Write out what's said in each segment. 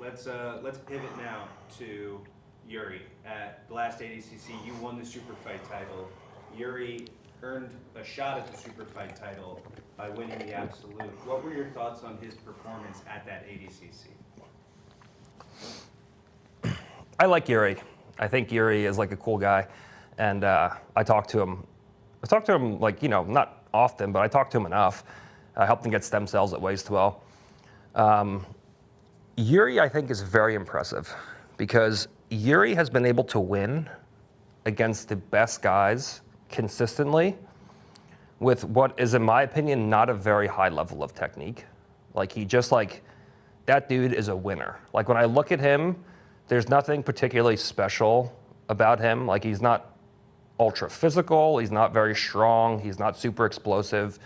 Let's pivot now to Yuri. At the last ADCC, you won the super fight title. Yuri earned a shot at the super fight title by winning the Absolute. What were your thoughts on his performance at that ADCC? I like Yuri. I think Yuri is like a cool guy, and I talk to him. Like, not often, but I talk to him enough. I helped him get stem cells at Waste Well. Yuri, I think, is very impressive because Yuri has been able to win against the best guys consistently with what is, in my opinion, not a very high level of technique. Like, that dude is a winner. Like, when I look at him, there's nothing particularly special about him. Like, he's not ultra physical, he's not very strong, he's not super explosive.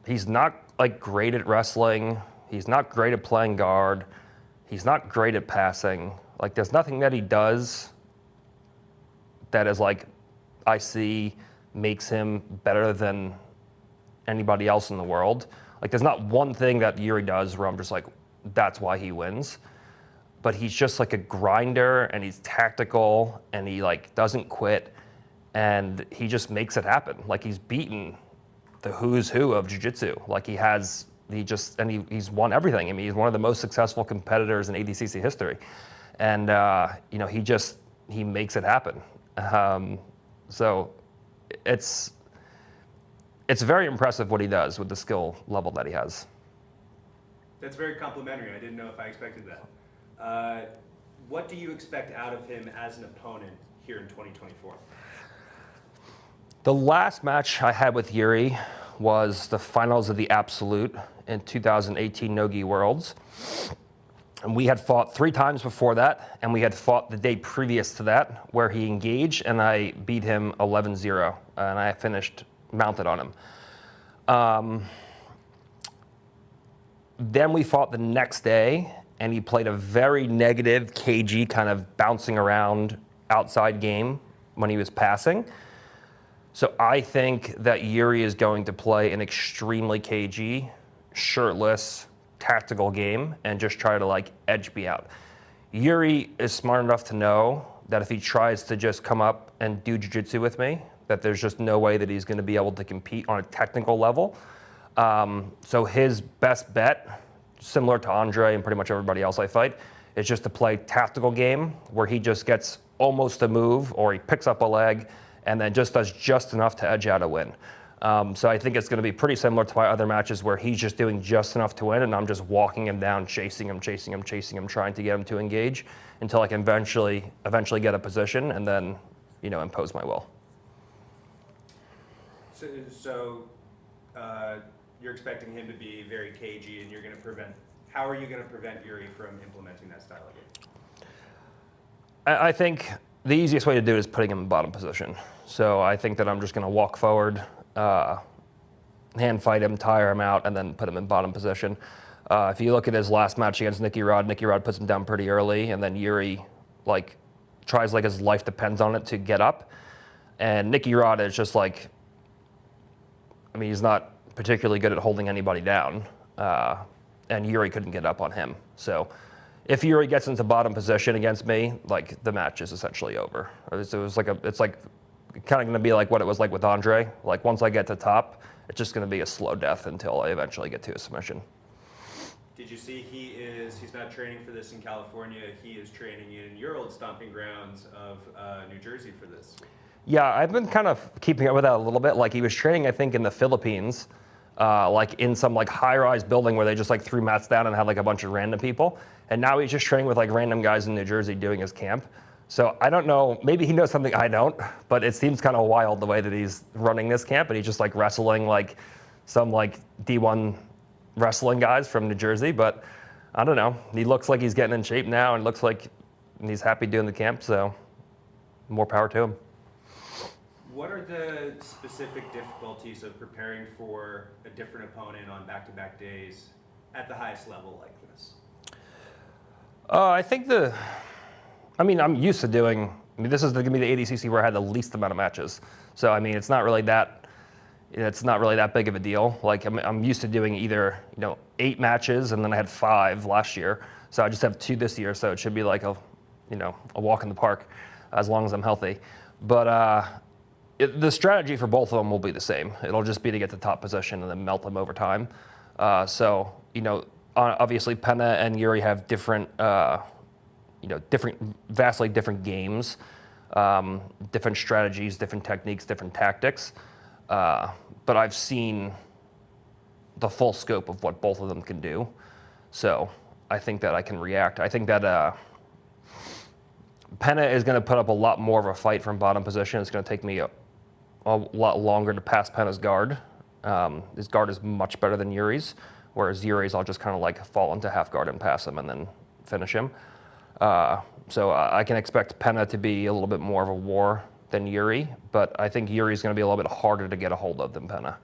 He's not like great at wrestling. He's not great at playing guard. He's not great at passing. Like, there's nothing that he does that is like, I see makes him better than anybody else in the world. Like, there's not one thing that Yuri does where I'm just like, that's why he wins. But he's just like a grinder, and he's tactical, and he like doesn't quit, and he just makes it happen. Like, he's beaten the who's who of jiu-jitsu. Like, he's won everything. I mean, he's one of the most successful competitors in ADCC history. And, he makes it happen. So it's very impressive what he does with the skill level that he has. That's very complimentary. I didn't know if I expected that. What do you expect out of him as an opponent here in 2024? The last match I had with Yuri was the finals of the Absolute in 2018 Nogi Worlds. And we had fought 3 times before that, and we had fought the day previous to that, where he engaged, and I beat him 11-0, and I finished mounted on him. Then we fought the next day, and he played a very negative, cagey, kind of bouncing around outside game when he was passing. So I think that Yuri is going to play an extremely cagey, shirtless, tactical game and just try to like edge me out. Yuri is smart enough to know that if he tries to just come up and do jiu-jitsu with me, that there's just no way that he's going to be able to compete on a technical level. So his best bet, similar to Andre and pretty much everybody else I fight, is just to play tactical game where he just gets almost a move or he picks up a leg and then just does just enough to edge out a win. So I think it's going to be pretty similar to my other matches where he's just doing just enough to win and I'm just walking him down, chasing him, trying to get him to engage until I can eventually get a position and then, impose my will. So you're expecting him to be very cagey, and how are you going to prevent Yuri from implementing that style of game? I think the easiest way to do it is putting him in bottom position. So I think that I'm just going to walk forward, hand fight him, tire him out, and then put him in bottom position. If you look at his last match against Nicky Rod puts him down pretty early, and then Yuri tries like his life depends on it to get up. And Nicky Rod is just like, he's not particularly good at holding anybody down, and Yuri couldn't get up on him. So if Yuri gets into bottom position against me, the match is essentially over. It's kind of going to be like what it was like with Andre. Like, once I get to top, it's just going to be a slow death until I eventually get to a submission. Did you see he's not training for this in California, he is training in your old stomping grounds of New Jersey for this? Yeah, I've been kind of keeping up with that a little bit. Like, he was training, I think, in the Philippines, in some high-rise building where they just threw mats down and had a bunch of random people. And now he's just training with random guys in New Jersey doing his camp. So I don't know, maybe he knows something I don't, but it seems kind of wild the way that he's running this camp, and he's just wrestling some D1 wrestling guys from New Jersey. But I don't know, he looks like he's getting in shape now and looks like he's happy doing the camp, so more power to him. What are the specific difficulties of preparing for a different opponent on back-to-back days at the highest level like this? I think I'm used to doing, this is going to be the ADCC where I had the least amount of matches. So, it's not really that, it's not really that big of a deal. Like I'm used to doing either 8 matches, and then I had 5 last year, so I just have 2 this year. So it should be like a walk in the park, as long as I'm healthy. But the strategy for both of them will be the same. It'll just be to get the top position and then melt them over time. So obviously Penna and Yuri have different, vastly different games, different strategies, different techniques, different tactics. But I've seen the full scope of what both of them can do. So I think that I can react. I think that Penna is going to put up a lot more of a fight from bottom position. It's going to take me a lot longer to pass Penna's guard. His guard is much better than Yuri's, whereas Yuri's I'll just kind of like fall into half guard and pass him and then finish him. So I can expect Penna to be a little bit more of a war than Yuri, but I think Yuri's going to be a little bit harder to get a hold of than Penna.